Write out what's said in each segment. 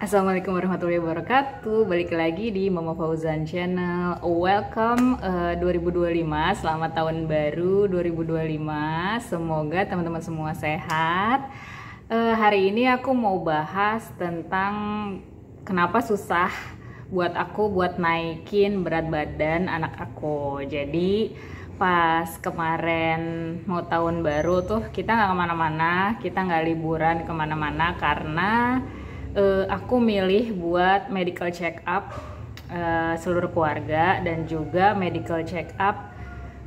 Assalamualaikum warahmatullahi wabarakatuh. Balik lagi di Mama Fauzan Channel. Welcome 2025. Selamat tahun baru 2025. Semoga teman-teman semua sehat. Hari ini aku mau bahas tentang kenapa susah buat aku buat naikin berat badan anak aku. Jadi pas kemarin mau tahun baru tuh kita nggak kemana-mana, kita nggak liburan kemana-mana karena aku milih buat medical check up seluruh keluarga dan juga medical check up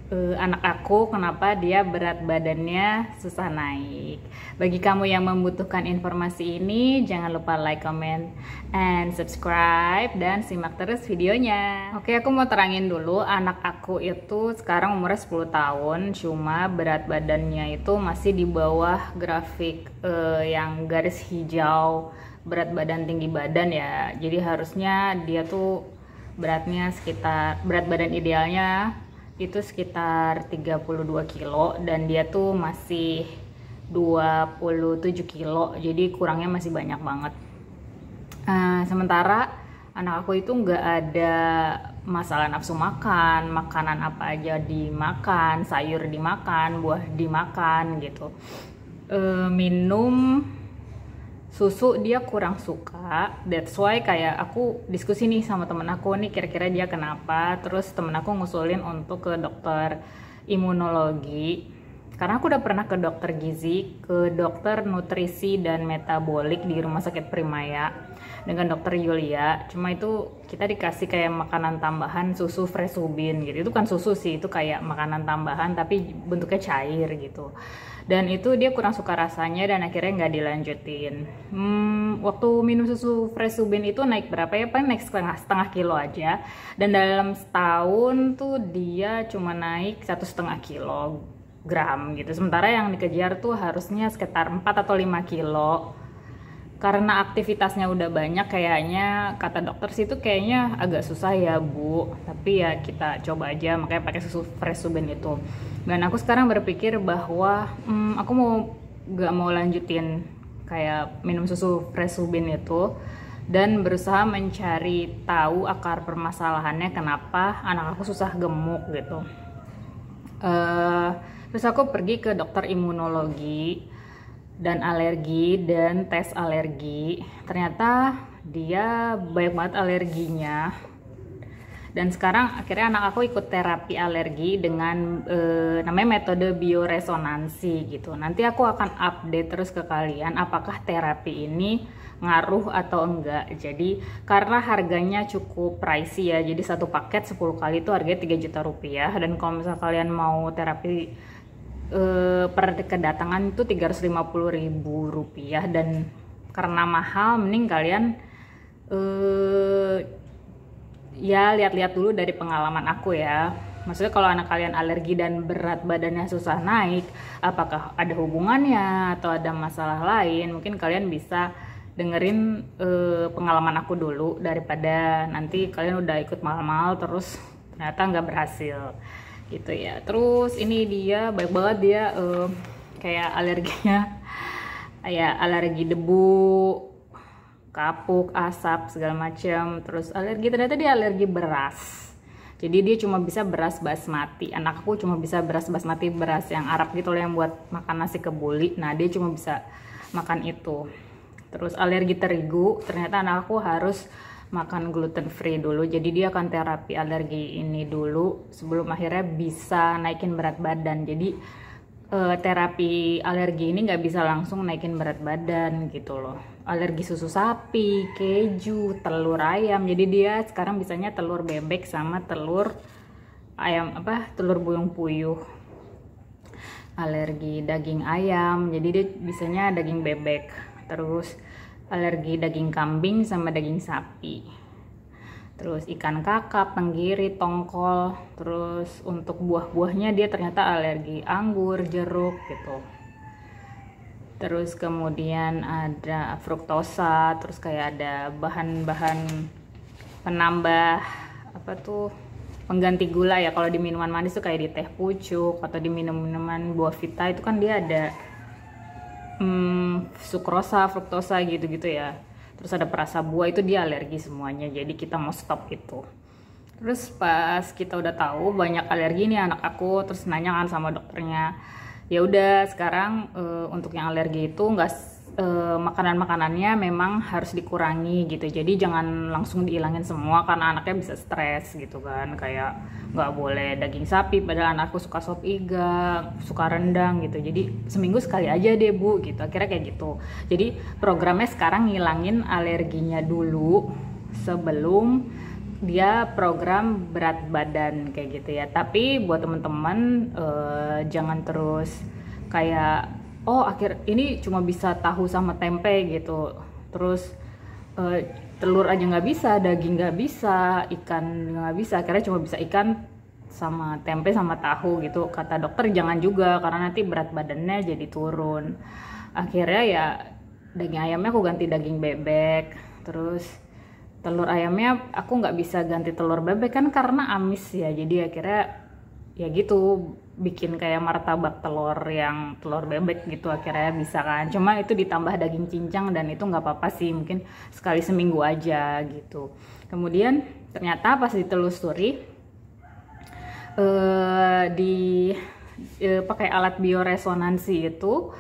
anak aku, kenapa dia berat badannya susah naik. Bagi kamu yang membutuhkan informasi ini, jangan lupa like, comment, and subscribe dan simak terus videonya. Oke, aku mau terangin dulu, anak aku itu sekarang umurnya 10 tahun, cuma berat badannya itu masih di bawah grafik yang garis hijau berat badan tinggi badan ya. Jadi harusnya dia tuh berat badan idealnya itu sekitar 32 kilo dan dia tuh masih 27 kilo, jadi kurangnya masih banyak banget. Sementara anak aku itu nggak ada masalah nafsu makan, makanan apa aja dimakan, sayur dimakan, buah dimakan gitu. Minum susu dia kurang suka, that's why kayak aku diskusi nih sama temen aku nih kira-kira dia kenapa. Terus temen aku ngusulin untuk ke dokter imunologi karena aku udah pernah ke dokter gizi, ke dokter nutrisi dan metabolik di rumah sakit Primaya dengan dokter Yulia. Cuma itu kita dikasih kayak makanan tambahan susu Fresubin gitu. Itu kan susu sih, itu kayak makanan tambahan tapi bentuknya cair gitu. Dan itu dia kurang suka rasanya dan akhirnya nggak dilanjutin. Waktu minum susu Fresubin itu naik berapa ya? Paling naik setengah kilo aja. Dan dalam setahun tuh dia cuma naik 1,5 kilogram gitu. Sementara yang dikejar tuh harusnya sekitar 4 atau 5 kilo. Karena aktivitasnya udah banyak, kayaknya kata dokter sih itu kayaknya agak susah ya Bu, tapi ya kita coba aja, makanya pakai susu Fresubin itu. Dan aku sekarang berpikir bahwa aku gak mau lanjutin kayak minum susu Fresubin itu dan berusaha mencari tahu akar permasalahannya kenapa anak aku susah gemuk gitu. Terus aku pergi ke dokter imunologi dan alergi dan tes alergi. Ternyata dia banyak banget alerginya. Dan sekarang akhirnya anak aku ikut terapi alergi dengan namanya metode bioresonansi gitu. Nanti aku akan update terus ke kalian apakah terapi ini ngaruh atau enggak. Jadi karena harganya cukup pricey ya. Jadi satu paket 10 kali itu harganya 3 juta rupiah. Dan kalau misalnya kalian mau terapi per kedatangan itu 350.000 rupiah, dan karena mahal mending kalian ya lihat-lihat dulu dari pengalaman aku ya. Maksudnya kalau anak kalian alergi dan berat badannya susah naik, apakah ada hubungannya atau ada masalah lain, mungkin kalian bisa dengerin pengalaman aku dulu daripada nanti kalian udah ikut mahal-mahal terus ternyata nggak berhasil gitu ya. Terus ini dia baik banget dia kayak alerginya kayak alergi debu, kapuk, asap segala macam. Terus alergi, ternyata dia alergi beras. Jadi dia cuma bisa beras basmati. Anak aku cuma bisa beras basmati, beras yang Arab gitu loh, yang buat makan nasi kebuli. Nah dia cuma bisa makan itu. Terus alergi terigu, ternyata anak aku harus makan gluten free dulu. Jadi dia akan terapi alergi ini dulu sebelum akhirnya bisa naikin berat badan. Jadi terapi alergi ini nggak bisa langsung naikin berat badan gitu loh. Alergi susu sapi, keju, telur ayam. Jadi dia sekarang bisanya telur bebek sama telur ayam telur buyung puyuh. Alergi daging ayam, jadi dia bisanya daging bebek. Terus alergi daging kambing sama daging sapi. Terus ikan kakap, tenggiri, tongkol. Terus untuk buah-buahnya dia ternyata alergi anggur, jeruk gitu. Terus kemudian ada fruktosa, terus kayak ada bahan-bahan penambah pengganti gula ya. Kalau di minuman manis tuh kayak di teh pucuk atau di minuman buah vita itu kan dia ada sukrosa, fruktosa gitu-gitu ya. terus ada perasa buah, itu dia alergi semuanya, jadi kita mau stop itu. Terus pas kita udah tahu banyak alergi nih anak aku, terus nanya kan sama dokternya, ya udah sekarang untuk yang alergi itu nggak makanan-makanannya memang harus dikurangi gitu, jadi jangan langsung dihilangin semua karena anaknya bisa stres gitu kan, kayak nggak boleh daging sapi padahal anakku suka sop iga, suka rendang gitu, jadi seminggu sekali aja deh bu gitu, akhirnya kayak gitu. Jadi programnya sekarang ngilangin alerginya dulu sebelum dia program berat badan kayak gitu ya. Tapi buat temen-temen jangan terus kayak oh akhir ini cuma bisa tahu sama tempe gitu, terus telur aja nggak bisa, daging nggak bisa, ikan nggak bisa, akhirnya cuma bisa ikan sama tempe sama tahu gitu. Kata dokter jangan juga karena nanti berat badannya jadi turun. Akhirnya ya daging ayamnya aku ganti daging bebek, terus telur ayamnya aku nggak bisa ganti telur bebek kan karena amis ya, jadi akhirnya ya gitu bikin kayak martabak telur yang telur bebek gitu, akhirnya bisa kan, cuma itu ditambah daging cincang dan itu nggak apa-apa sih, mungkin sekali seminggu aja gitu. Kemudian ternyata pas ditelusuri pakai alat bioresonansi itu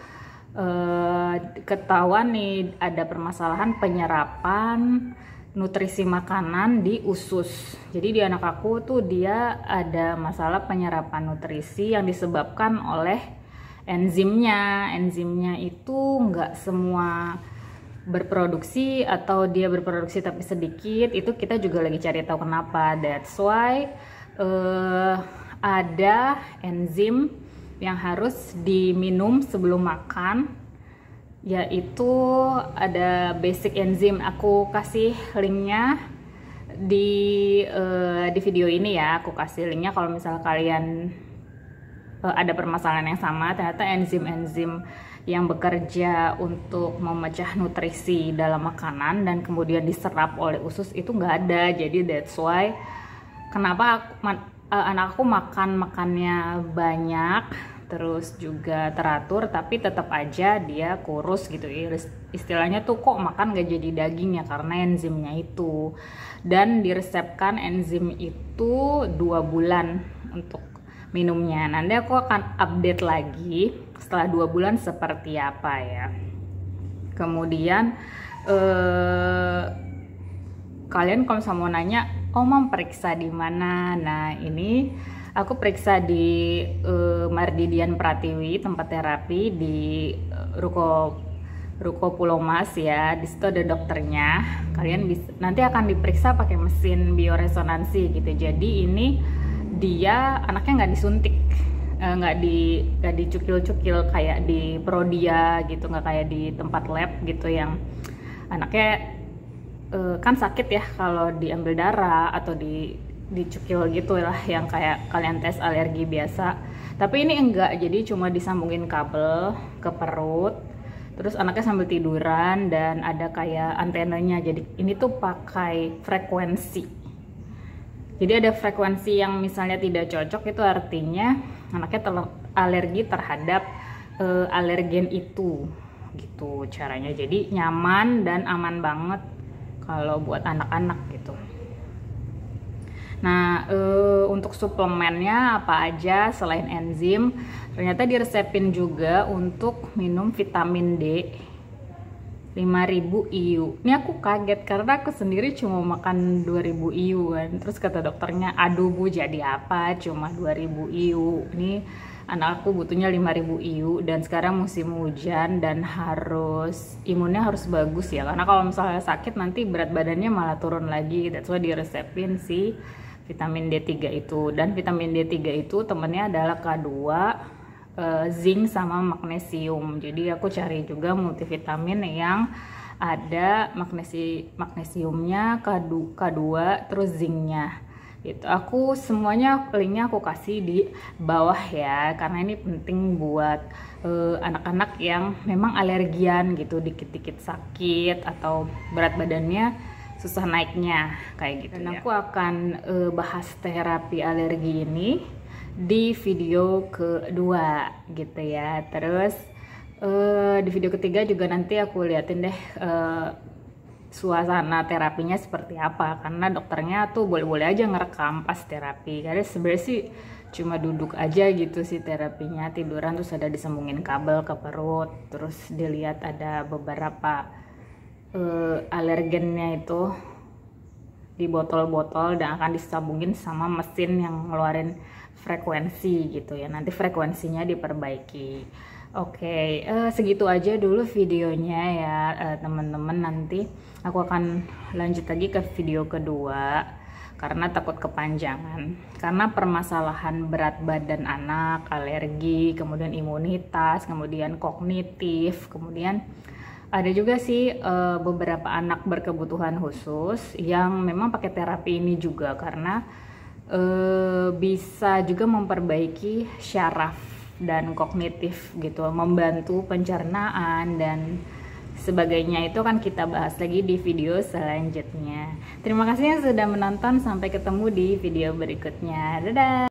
ketahuan nih ada permasalahan penyerapan nutrisi makanan di usus. Jadi di anak aku tuh dia ada masalah penyerapan nutrisi yang disebabkan oleh enzimnya. Enzimnya itu nggak semua berproduksi atau dia berproduksi tapi sedikit. Itu kita juga lagi cari tahu kenapa. That's why ada enzim yang harus diminum sebelum makan, yaitu ada basic enzim. Aku kasih linknya di video ini ya, aku kasih linknya kalau misalnya kalian ada permasalahan yang sama. Ternyata enzim-enzim yang bekerja untuk memecah nutrisi dalam makanan dan kemudian diserap oleh usus itu nggak ada. Jadi that's why kenapa anak aku makannya banyak, terus juga teratur, tapi tetap aja dia kurus gitu. Istilahnya tuh kok makan gak jadi daging ya karena enzimnya itu. Dan diresepkan enzim itu 2 bulan untuk minumnya. Nanti aku akan update lagi setelah 2 bulan seperti apa ya. Kemudian kalian kalau mau nanya, oh mau periksa di mana? Nah ini aku periksa di Mardidian Pratiwi, tempat terapi di Ruko Pulau Mas ya. Di situ ada dokternya. Kalian bisa nanti akan diperiksa pakai mesin bioresonansi gitu. Jadi ini dia anaknya nggak disuntik, nggak dicukil-cukil kayak di Prodia gitu, nggak kayak di tempat lab gitu yang anaknya kan sakit ya kalau diambil darah atau dicukil gitu lah, yang kayak kalian tes alergi biasa. Tapi ini enggak, jadi cuma disambungin kabel ke perut, terus anaknya sambil tiduran dan ada kayak antenanya. Jadi ini tuh pakai frekuensi. Jadi ada frekuensi yang misalnya tidak cocok, itu artinya anaknya alergi terhadap alergen itu gitu caranya. Jadi nyaman dan aman banget kalau buat anak-anak gitu. Nah, untuk suplemennya apa aja selain enzim? Ternyata diresepin juga untuk minum vitamin D 5000 IU. Ini aku kaget karena aku sendiri cuma makan 2000 IU kan. Terus kata dokternya, aduh bu jadi apa cuma 2000 IU. Ini anak aku butuhnya 5000 IU dan sekarang musim hujan dan imunnya harus bagus ya, karena kalau misalnya sakit nanti berat badannya malah turun lagi. That's why diresepin si vitamin D3 itu. Dan vitamin D3 itu temennya adalah K2, zinc sama magnesium. Jadi aku cari juga multivitamin yang ada magnesiumnya, K2 terus zincnya gitu. Aku semuanya linknya aku kasih di bawah ya, karena ini penting buat anak-anak yang memang alergian gitu, dikit-dikit sakit atau berat badannya susah naiknya kayak gitu. Dan aku akan bahas terapi alergi ini di video kedua gitu ya. Terus di video ketiga juga nanti aku liatin deh suasana terapinya seperti apa, karena dokternya tuh boleh-boleh aja ngerekam pas terapi. Karena sebenarnya sih cuma duduk aja gitu sih terapinya, tiduran terus ada disambungin kabel ke perut, terus dilihat ada beberapa alergennya itu di botol-botol dan akan disambungin sama mesin yang ngeluarin frekuensi gitu ya. Nanti frekuensinya diperbaiki. Oke, segitu aja dulu videonya ya teman-teman. Nanti aku akan lanjut lagi ke video kedua karena takut kepanjangan. Karena permasalahan berat badan anak, alergi, kemudian imunitas, kemudian kognitif, kemudian ada juga sih beberapa anak berkebutuhan khusus yang memang pakai terapi ini juga karena bisa juga memperbaiki syaraf dan kognitif gitu, membantu pencernaan dan sebagainya. Itu kan kita bahas lagi di video selanjutnya. Terima kasih yang sudah menonton, sampai ketemu di video berikutnya. Dadah.